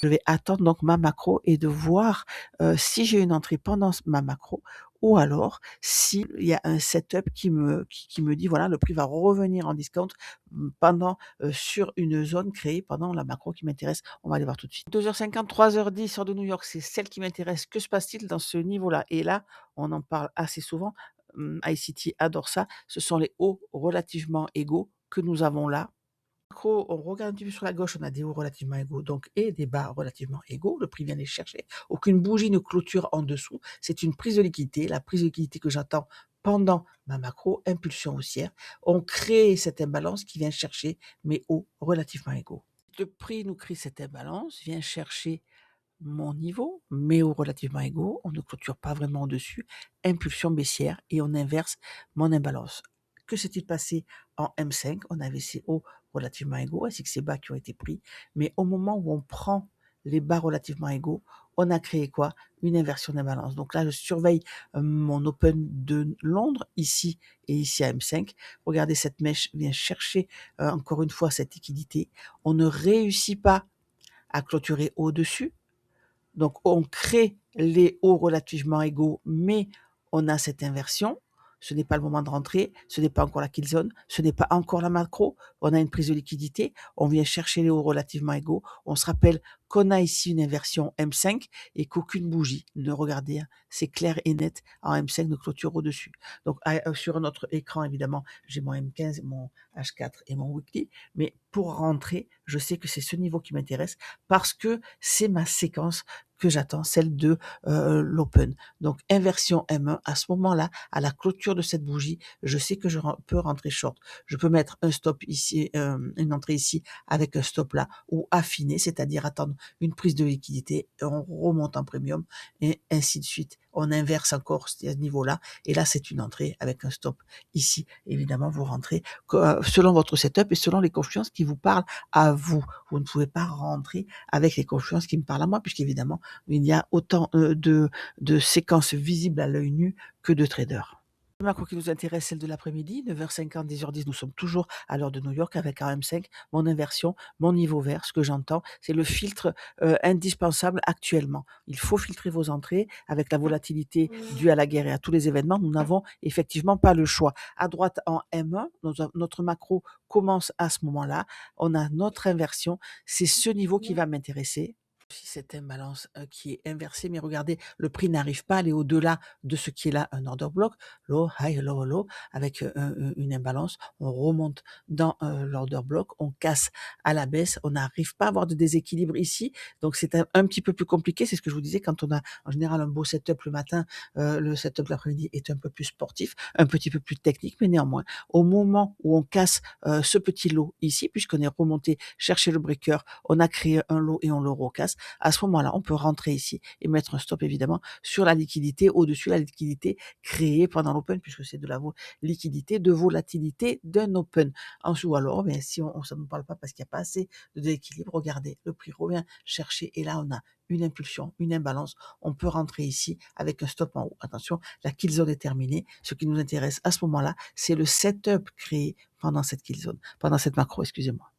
Je vais attendre donc ma macro et de voir, si j'ai une entrée pendant ma macro ou alors s'il y a un setup qui me dit: «Voilà, le prix va revenir en discount, pendant, sur une zone créée pendant la macro qui m'intéresse». On va aller voir tout de suite. 2h50, 3h10 heure de New York, c'est celle qui m'intéresse. Que se passe-t-il dans ce niveau-là? Et là, on en parle assez souvent, iCity adore ça. Ce sont les hauts relativement égaux que nous avons là. Macro, on regarde un petit peu sur la gauche, on a des hauts relativement égaux donc et des bas relativement égaux. Le prix vient les chercher. Aucune bougie ne clôture en dessous. C'est une prise de liquidité, la prise de liquidité que j'attends pendant ma macro, impulsion haussière. On crée cette imbalance qui vient chercher mes hauts relativement égaux. Le prix nous crée cette imbalance, vient chercher mon niveau, mes hauts relativement égaux. On ne clôture pas vraiment au-dessus. Impulsion baissière et on inverse mon imbalance. Que s'est-il passé en M5? On avait ces hauts relativement égaux ainsi que ces bas qui ont été pris. Mais au moment où on prend les bas relativement égaux, on a créé quoi? Une inversion d'imbalance. Donc là, je surveille mon open de Londres, ici et ici à M5. Regardez, cette mèche vient chercher encore une fois cette liquidité. On ne réussit pas à clôturer au-dessus. Donc on crée les hauts relativement égaux, mais on a cette inversion. Ce n'est pas le moment de rentrer, ce n'est pas encore la kill zone, ce n'est pas encore la macro. On a une prise de liquidité, on vient chercher les hauts relativement égaux. On se rappelle qu'on a ici une inversion M5 et qu'aucune bougie, ne regardez, hein, c'est clair et net, en M5 de clôture au-dessus. Donc sur notre écran, évidemment, j'ai mon M15, mon H4 et mon weekly, mais pour rentrer, je sais que c'est ce niveau qui m'intéresse parce que c'est ma séquence que j'attends, celle de l'open. Donc inversion M1, à ce moment-là, à la clôture de cette bougie, je sais que je peux rentrer short. Je peux mettre un stop ici, une entrée ici avec un stop là, ou affiner, c'est-à-dire attendre une prise de liquidité, et on remonte en premium, et ainsi de suite. On inverse encore à ce niveau-là, et là c'est une entrée avec un stop ici. Évidemment, vous rentrez selon votre setup et selon les confiances qui vous parlent à vous. Vous ne pouvez pas rentrer avec les confiances qui me parlent à moi, puisqu'évidemment, il y a autant de séquences visibles à l'œil nu que de traders. La macro qui nous intéresse, celle de l'après-midi, 9h50, 10h10, nous sommes toujours à l'heure de New York avec un M5, mon inversion, mon niveau vert. Ce que j'entends, c'est le filtre indispensable actuellement. Il faut filtrer vos entrées avec la volatilité due à la guerre et à tous les événements. Nous n'avons effectivement pas le choix. À droite en M1, notre macro commence à ce moment-là. On a notre inversion. C'est ce niveau qui va m'intéresser. Si cette imbalance qui est inversée, mais regardez, le prix n'arrive pas à aller au-delà de ce qui est là, un order block, low, high, low, low, avec une imbalance, on remonte dans l'order block, on casse à la baisse, on n'arrive pas à avoir de déséquilibre ici, donc c'est un petit peu plus compliqué, c'est ce que je vous disais, quand on a en général un beau setup le matin, le setup l'après-midi est un peu plus sportif, un petit peu plus technique, mais néanmoins, au moment où on casse ce petit lot ici, puisqu'on est remonté chercher le breaker, on a créé un lot et on le recasse, à ce moment-là, on peut rentrer ici et mettre un stop évidemment sur la liquidité, au-dessus de la liquidité créée pendant l'open, puisque c'est de la liquidité de volatilité d'un open. Ou alors, mais si ça ne nous parle pas parce qu'il n'y a pas assez de déséquilibre, regardez, le prix revient chercher et là on a une impulsion, une imbalance. On peut rentrer ici avec un stop en haut. Attention, la kill zone est terminée. Ce qui nous intéresse à ce moment-là, c'est le setup créé pendant cette kill zone, pendant cette macro, excusez-moi.